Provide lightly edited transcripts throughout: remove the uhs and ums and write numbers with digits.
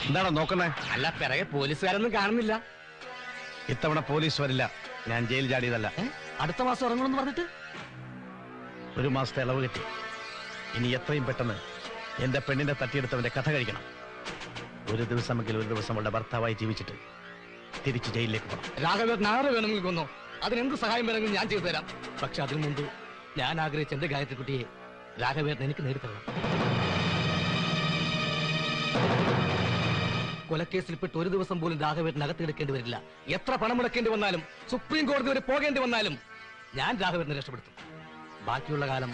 എന്താണോ നോക്കുന്നേ? അല്ല, പിറകെ പോലീസുകാരൊന്നും കാണുന്നില്ല. ഇത്തവണ പോലീസ് വരില്ല. ഞാൻ ജയിൽ ചാടിയതല്ല. അടുത്ത മാസം ഇറങ്ങണമെന്ന് പറഞ്ഞിട്ട് 1 മാസത്തെ ഇളവ് കിട്ടി. ഇനി എത്രയും പെട്ടെന്ന് എന്റെ പെണ്ണിനെ തട്ടിയെടുത്തവന്റെ കഥ കഴിക്കണം. ഒരു ദിവസമെങ്കിലും ഒരു ദിവസം അവളുടെ ഭർത്താവായി ജീവിച്ചിട്ട് തിരിച്ച് ജയിലിലേക്ക് പോകണം. രാഘവേട്ടൻ ആരെ വേണമെങ്കിൽ കൊന്നോ, അതിനെന്ത് സഹായം വേണമെങ്കിലും ഞാൻ ചെയ്തു തരാം. പക്ഷെ അതിനു മുമ്പ് ഞാൻ ആഗ്രഹിച്ച എന്റെ ഗായത്രിക്കുട്ടിയെ രാഘവേട്ടൻ എനിക്ക് നേടിത്തരണം. കൊലക്കേസിൽപ്പെട്ട് ഒരു ദിവസം പോലും രാഘവേട്ടൻ അകത്തെടുക്കേണ്ടി വരില്ല. എത്ര പണം മുടക്കേണ്ടി വന്നാലും, സുപ്രീം കോടതി വരെ പോകേണ്ടി വന്നാലും ഞാൻ രാഘവേട്ടനെ രക്ഷപ്പെടുത്തും. ബാക്കിയുള്ള കാലം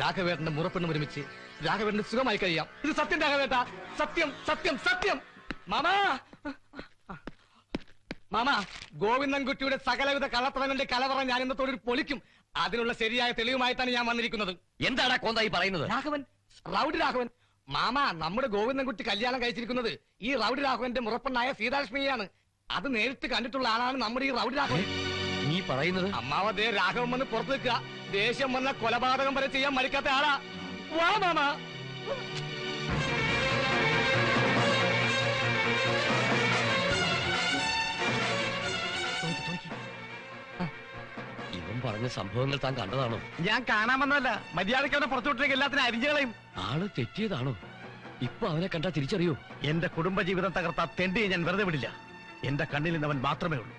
രാഘവേട്ടന്റെ മുറപ്പെണ്ണും ഒരുമിച്ച് രാഘവേട്ടന് സുഖമായി കഴിയാം. ഇത് സത്യം രാഘവേട്ട, സത്യം സത്യം സത്യം. മാമാ മാമാ, ഗോവിന്ദൻകുട്ടിയുടെ സകലവിധ കള്ളത്തരങ്ങളുടെ കലവറ ഞാൻ ഇന്നത്തോട് പൊളിക്കും. അതിനുള്ള ശരിയായ തെളിവുമായിട്ടാണ് ഞാൻ വന്നിരിക്കുന്നത്. എന്താണ് കോന്തായി പറയുന്നത്? രാഘവൻ, റൗഡി രാഘവൻ. മാമ, നമ്മുടെ ഗോവിന്ദൻകുട്ടി കല്യാണം കഴിച്ചിരിക്കുന്നത് ഈ റൗഡി രാഘവന്റെ മുറപ്പെണ്ണായ സീതാലക്ഷ്മിയെയാണ്. അത് നേരിട്ട് കണ്ടിട്ടുള്ള ആളാണ് നമ്മുടെ ഈ റൗഡി രാഘവൻ. നീ പറയുന്നത്? അമ്മാവതേ, രാഘവൻ വന്ന് പുറത്തു നിൽക്കുക. ദേഷ്യം വന്ന കൊലപാതകം വരെ ചെയ്യാൻ മടിക്കാത്ത ആളാ. വാ മാമ. ഇവൻ പറഞ്ഞ സംഭവങ്ങൾ താൻ കണ്ടതാണോ? ഞാൻ കാണാൻ വന്നതല്ല. മര്യാദയ്ക്ക് അവനെ പുറത്തുവിട്ടേക്ക് എല്ലാത്തിനും അരിഞ്ഞുകളയും. ആള് തെറ്റിയതാണോ? ഇപ്പൊ അവനെ കണ്ടാ തിരിച്ചറിയോ? എന്റെ കുടുംബജീവിതം തകർത്ത തെണ്ടിയെ ഞാൻ വെറുതെ വിടില്ല. എന്റെ കണ്ണിൽ നിന്നവൻ മാത്രമേ ഉള്ളൂ.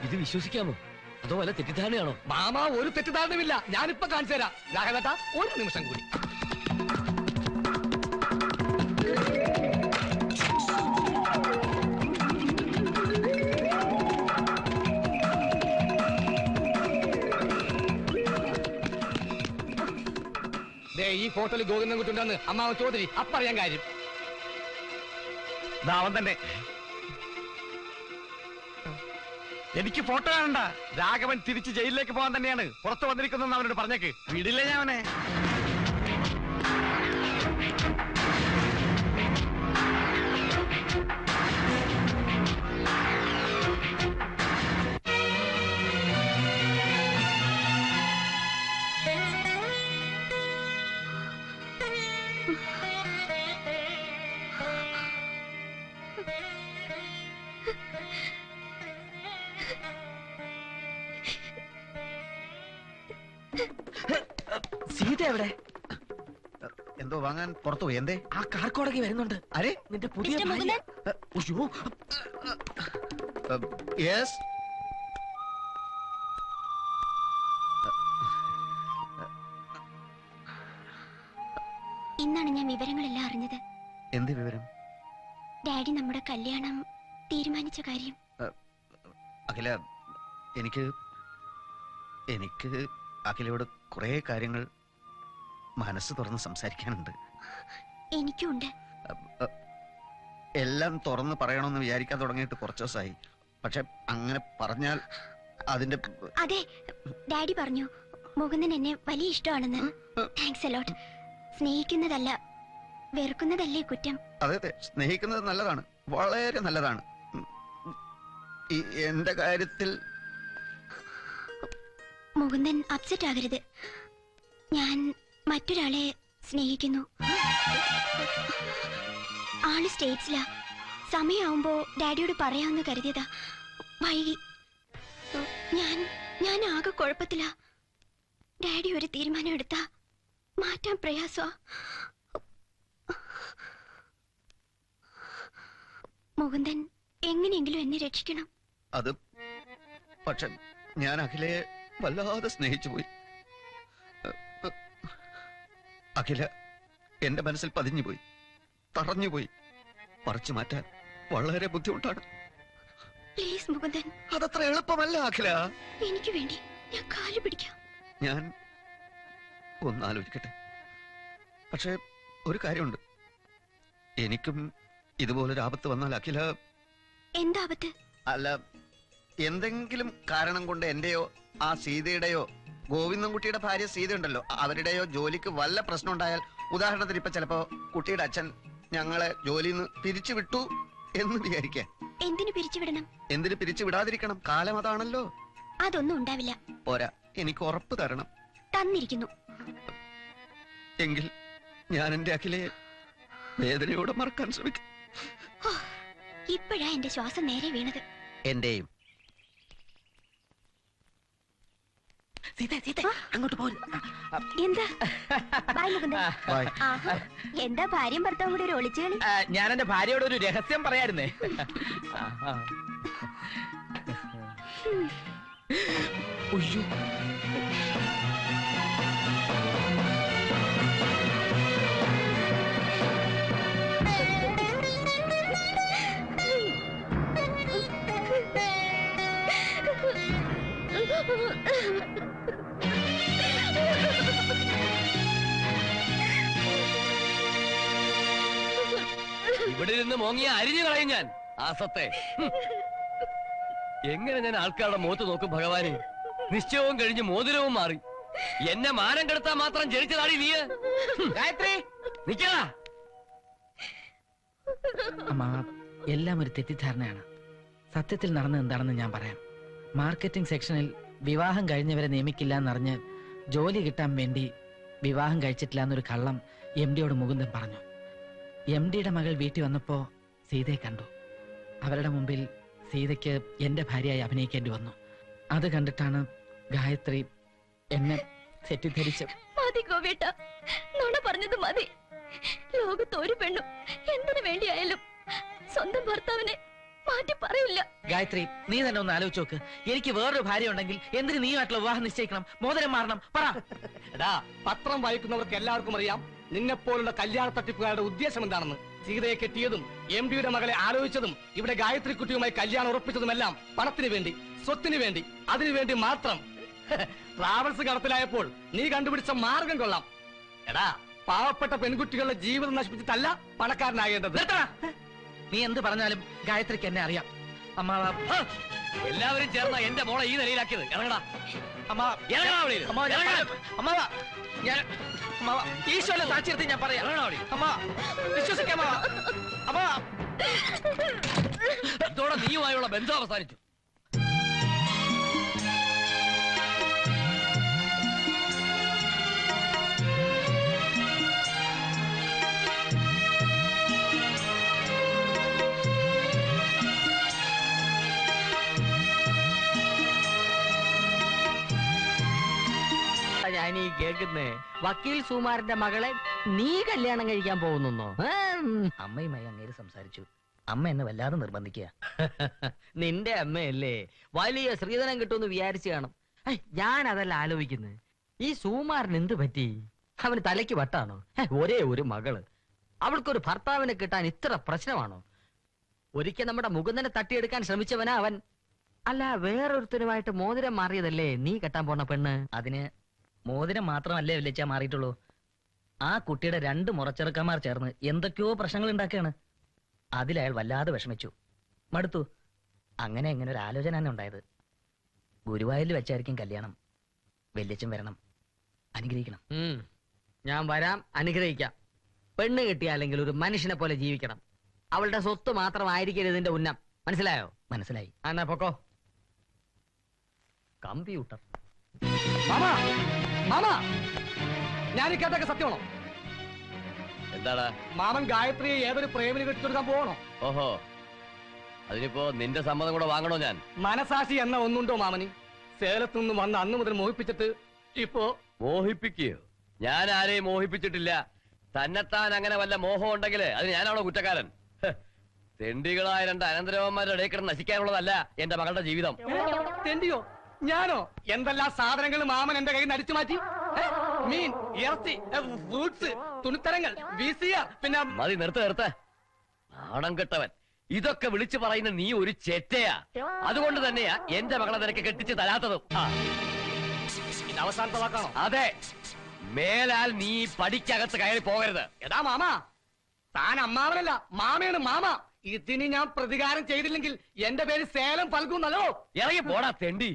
ഇത് വിശ്വസിക്കാമോ? അതോ വല്ല തെറ്റിദ്ധാരണയാണോ? മാമ, ഒരു തെറ്റിദ്ധാരണയുമില്ല. ഞാനിപ്പോ കാണിച്ചു തരാം. രാഘവേട്ട, ഒരു നിമിഷം കൂടി. ഈ ഫോട്ടോയിൽ ഗോവിന്ദൻകുട്ടിണ്ടെന്ന് അമ്മാവൻ ചോദരി അപ്പറിയാൻ കാര്യം. അവൻ തന്നെ. എനിക്ക് ഫോട്ടോ കാണണ്ട. രാഘവൻ തിരിച്ച് ജയിലിലേക്ക് പോകാൻ തന്നെയാണ് പുറത്തു വന്നിരിക്കുന്നതെന്ന് അവനോട് പറഞ്ഞേക്ക്. വിടില്ല ഞാൻ അവനെ. സീത എവിടെ? എന്തോ വാങ്ങാൻ പുറത്തു പോയി. എന്തേ? ആ കാർക്കോടകി വരുന്നുണ്ട്. അരെ, നിന്റെ പുതിയ ഇന്നാണ് ഞാൻ വിവരങ്ങളെല്ലാം അറിഞ്ഞത്. എന്ത് വിവരം? ഡാഡി നമ്മുടെ കല്യാണം തീരുമാനിച്ച കാര്യം. അഖില, എനിക്ക് അഖിലയോട് കുറെ കാര്യങ്ങൾ മനസ്സ് തുറന്ന് സംസാരിക്കാനുണ്ട്. എനിക്കുണ്ട്. എല്ലാം തുറന്ന് പറയണമെന്ന് വിചാരിക്കാൻ തുടങ്ങിയിട്ട് കുറച്ചു ദിവസമായി. പക്ഷെ അങ്ങനെ പറഞ്ഞാൽ അതിന്റെ... അതെ, ഡാഡി പറഞ്ഞു മുകുന്ദൻ എന്നെ വലിയ ഇഷ്ടമാണെന്ന്. Thanks a lot. സ്നേഹിക്കുന്നതല്ല, വെറുക്കുന്നതല്ലേ കുറ്റം. അതെ അതെ, സ്നേഹിക്കുന്നത് നല്ലതാണ്, വളരെ നല്ലതാണ്. എന്റെ കാര്യത്തിൽ മുകുന്ദൻ അപ്സെറ്റ് ആകരുത്. ഞാൻ മറ്റൊരാളെ സ്നേഹിക്കുന്നു. ആള് സ്റ്റേറ്റ്സിലാ. സമയമാവുമ്പോ ഡാഡിയോട് പറയാമെന്ന് കരുതിയതാ, വൈകി. ഞാൻ ആകെ കുഴപ്പത്തിലാ. ഡാഡി ഒരു തീരുമാനം എടുത്താ മാറ്റാൻ പ്രയാസമാ. മുകുന്ദൻ എങ്ങനെയെങ്കിലും എന്നെ രക്ഷിക്കണം. അത് പക്ഷെ ഞാൻ അഖിലയെ വല്ലാതെ സ്നേഹിച്ചു പോയി. അഖില എന്റെ മനസ്സിൽ പതിഞ്ഞുപോയി, തറഞ്ഞുപോയി. പറിച്ചു മാറ്റാൻ വളരെ ബുദ്ധിമുട്ടാണ്. പ്ലീസ് മുകുന്ദൻ. അതത്ര എളുപ്പമല്ല അഖില. എനിക്ക് വേണ്ടി ഞാൻ കാല് പിടിക്കാം. ഞാൻ ഒന്നാലോചിക്കട്ടെ. പക്ഷെ ഒരു കാര്യമുണ്ട്, എനിക്കും ഇതുപോലൊരു ആപത്ത് വന്നാൽ അഖില... എന്താപത്ത്? അല്ല, എന്തെങ്കിലും കാരണം കൊണ്ട് എന്റെയോ ആ സീതയുടെയോ ഗോവിന്ദൻകുട്ടിയുടെ ഭാര്യ സീത ഉണ്ടല്ലോ, അവരുടെയോ ജോലിക്ക് വല്ല പ്രശ്നം ഉണ്ടായാൽ, ഉദാഹരണത്തിന് ഇപ്പൊ ചിലപ്പോ കുട്ടിയുടെ അച്ഛൻ ഞങ്ങളെ ജോലിയിൽ നിന്ന് പിരിച്ചു വിട്ടു എന്ന് വിചാരിക്കുക. എന്തിനു പിരിച്ചുവിടണം? എന്തിനു പിരിച്ചു വിടാതിരിക്കണം? കാലം അതാണല്ലോ. അതൊന്നും ഉണ്ടാവില്ല. പോരാ, എനിക്ക് ഉറപ്പ് തരണം. തന്നിരിക്കുന്നു. എങ്കിൽ ഞാൻ എന്റെ അഖിലയെ വേദനയോടെ മറക്കാൻ ശ്രമിക്കും. ഇപ്പോഴാ എന്റെ ശ്വാസം നേരെ വീണത്. എന്റെയും. അങ്ങോട്ട് പോരും. എന്താ ബൈ മുകുന്ദൻ. ബൈ. ആഹാ, എന്താ ഭാര്യയും ഭർത്താവും കൂടി ഒരു ഒളിച്ചുകളി? ഞാൻ എന്റെ ഭാര്യയോട് ഒരു രഹസ്യം പറയായിരുന്നേ. ഉയ്യോ. ഇവിടെ നിന്ന് മോങ്ങിയ അരിഞ്ഞു കളയും ഞാൻ ആസത്തെ. എങ്ങനെ ഞാൻ ആൾക്കാരുടെ മുഖത്ത് നോക്കും ഭഗവാനെ? നിശ്ചയവും കഴിഞ്ഞ് മോതിരവും മാറി. എന്നെ മാനം കെടുത്താൻ മാത്രം ജനിച്ചതാടി നീ. ഗായത്രി, നിക്കടാ. അമ്മ, എല്ലാം ഒരു തെറ്റിദ്ധാരണയാണ്. സത്യത്തിൽ നടന്നത് എന്താണെന്ന് ഞാൻ പറയാം. മാർക്കറ്റിംഗ് സെക്ഷനിൽ വിവാഹം കഴിഞ്ഞവരെ നിയമിക്കില്ല എന്നറിഞ്ഞ് ജോലി കിട്ടാൻ വേണ്ടി വിവാഹം കഴിച്ചിട്ടില്ല എന്നൊരു കള്ളം MD-യോട് മുകുന്ദൻ പറഞ്ഞു. MD-യുടെ മകൾ വീട്ടിൽ വന്നപ്പോ സീതയെ കണ്ടു. അവരുടെ മുമ്പിൽ സീതയ്ക്ക് എന്റെ ഭാര്യയായി അഭിനയിക്കേണ്ടി വന്നു. അത് കണ്ടിട്ടാണ് ഗായത്രി എന്നെ തെറ്റിദ്ധരിച്ചു. മതി ഗോവേട്ട, നുണ പറഞ്ഞത് മതി. ലോകത്ത് ഒരു പെണ്ണും എന്തിനു വേണ്ടിയായാലും സ്വന്തം ഭർത്താവിനെ മാറ്റി പറയില്ല. ഗായത്രി, നീ തന്നെ ഒന്ന് ആലോചിച്ച് നോക്ക്. എനിക്ക് വേറൊരു ഭാര്യ ഉണ്ടെങ്കിൽ എന്തിന് നീയുമായിട്ടുള്ള വിവാഹം നിശ്ചയിക്കണം? മോതിരം മാറണം? പറ. എടാ, പത്രം വായിക്കുന്നവർക്ക് എല്ലാവർക്കും അറിയാം നിന്നെപ്പോലുള്ള കല്യാണ തട്ടിപ്പുകാരുടെ ഉദ്ദേശം എന്താണെന്ന്. സീതയെ കെട്ടിയതും MD-യുടെ മകളെ ആലോചിച്ചതും ഇവിടെ ഗായത്രി കുട്ടിയുമായി കല്യാണം ഉറപ്പിച്ചതുമെല്ലാം പണത്തിന് വേണ്ടി, സ്വത്തിന് വേണ്ടി, അതിനു വേണ്ടി മാത്രം. ട്രാവൽസ് കടത്തിലായപ്പോൾ നീ കണ്ടുപിടിച്ച മാർഗം കൊള്ളാം. എടാ, പാവപ്പെട്ട പെൺകുട്ടികളുടെ ജീവിതം നശിപ്പിച്ചിട്ടല്ല പണക്കാരനാകേണ്ടത്. നിർത്തടാ. നീ എന്ത് പറഞ്ഞാലും ഗായത്രിക്ക് എന്നെ അറിയാം. അമ്മാവ, എല്ലാവരും ചേർന്ന എന്റെ മോളെ ഈ നിലയിലാക്കിയത്. ഇറങ്ങടാ. അമ്മാവ, ഇറങ്ങടാ അവിടെ. അമ്മാവ, അമ്മാവ, ഞാൻ അമ്മാവ, ഈശോനെ സാക്ഷി നിർത്തി ഞാൻ പറയാം. അമ്മാവ, വിശ്വസിക്കാം അമ്മാവ. അമ്മാവ, ഇതോടെ നീയുമായുള്ള ബന്ധം അവസാനിച്ചു. ഞാൻ ഈ കേൾക്കുന്നേ, വക്കീൽ സുമാരന്റെ മകളെ നീ കല്യാണം കഴിക്കാൻ പോകുന്നോ? അമ്മയുമായി അങ്ങേര് സംസാരിച്ചു. അമ്മ എന്നെ വല്ലാതെ നിർബന്ധിക്കുക. നിന്റെ അമ്മയല്ലേ, വലിയ ശ്രീധനം കിട്ടുമെന്ന് വിചാരിച്ചു കാണും. ഞാൻ അതല്ല ആലോചിക്കുന്നത്. ഈ സുമാരൻ എന്ത് പറ്റി? അവന് തലയ്ക്ക് വട്ടാണോ? ഒരേ ഒരു മകള്, അവൾക്കൊരു ഭർത്താവിനെ കിട്ടാൻ ഇത്ര പ്രശ്നമാണോ? ഒരിക്കൽ നമ്മുടെ മുകുന്ദനെ തട്ടിയെടുക്കാൻ ശ്രമിച്ചവനാ അവൻ. അല്ല, വേറൊരുത്തനുമായിട്ട് മോതിരം മാറിയതല്ലേ നീ കെട്ടാൻ പോണ പെണ്ണ്? അതിന് മോതിരം മാത്രമല്ലേ വിളിച്ചാ മാറിയിട്ടുള്ളൂ. ആ കുട്ടിയുടെ 2 മുറച്ചെറുക്കന്മാർ ചേർന്ന് എന്തൊക്കെയോ പ്രശ്നങ്ങൾ ഉണ്ടാക്കുകയാണ്. അതിലയാൾ വല്ലാതെ വിഷമിച്ചു, മടുത്തു. അങ്ങനെ എങ്ങനെ ഒരു ആലോചന തന്നെ ഉണ്ടായത്. ഗുരുവായൂരിൽ വെച്ചായിരിക്കും കല്യാണം. വല്യച്ഛൻ വരണം, അനുഗ്രഹിക്കണം. ഞാൻ വരാം, അനുഗ്രഹിക്കാം. പെണ്ണ് കിട്ടിയാലെങ്കിൽ ഒരു മനുഷ്യനെ പോലെ ജീവിക്കണം. അവളുടെ സ്വത്ത് മാത്രമായിരിക്കരുത് ഇതിന്റെ ഉന്നം. മനസ്സിലായോ? മനസ്സിലായി. എന്നാ പൊക്കോ. കമ്പ്യൂട്ടർ. മാമാ, മാമാ, ഞാൻ ഈ കേട്ടൊക്കെ സത്യമാണോ? എന്താടാ? മാമൻ ഗായത്രിയെ ഏതൊരു പ്രേമിന് കെട്ടിച്ചെടുക്കാൻ പോകണോ? ഓഹോ, അതിനിപ്പോ നിന്റെ സമ്മതം കൂടെ വാങ്ങണോ ഞാൻ? മനസാക്ഷി എന്ന ഒന്നുണ്ടോ മാമന്? സേലത്തു നിന്ന് വന്ന് അന്ന് മുതൽ മോഹിപ്പിച്ചിട്ട് ഇപ്പോ മോഹിപ്പിക്കുകയോ? ഞാൻ ആരെയും മോഹിപ്പിച്ചിട്ടില്ല. തന്നെത്താൻ അങ്ങനെ വല്ല മോഹം ഉണ്ടെങ്കിൽ അത് ഞാനാണോ കുറ്റക്കാരൻ? തെണ്ടികളായ 2 അനന്തരവന്മാരുടെ ഇടയിൽ കിടന്ന് നശിക്കാനുള്ളതല്ല എന്റെ മകളുടെ ജീവിതം. തെണ്ടിയോ? ഞാനോ? എന്തെല്ലാം സാധനങ്ങൾ മാമൻ എന്റെ കയ്യിൽ നിന്ന് അടിച്ചു മാറ്റി. മീൻ, ഇറച്ചി, ഫ്രൂട്ട്സ്, തുണിത്തരങ്ങൾ, VCR, പിന്നെ മതി, നിർത്ത്. നാണം കെട്ടവൻ. ഇതൊക്കെ വിളിച്ചു പറയുന്ന നീ ഒരു ചെറ്റയാ. അതുകൊണ്ട് തന്നെയാ എന്റെ മകളെ നിനക്ക് കെട്ടിച്ച് തരാത്തതും. ഇത് അവസാനത്തെ വാക്കാണോ? അതെ, മേലാൽ നീ പടിക്കകത്ത് കയറി പോകരുത്. എടാ മാമാ, താൻ അമ്മാവനല്ല, മാമയാണ് മാമ. ഇതിന് ഞാൻ പ്രതികാരം ചെയ്തില്ലെങ്കിൽ എന്റെ പേര് സേലം ഫൽഗു എന്നല്ലോ. ഇറങ്ങി പോടാ തെണ്ടി.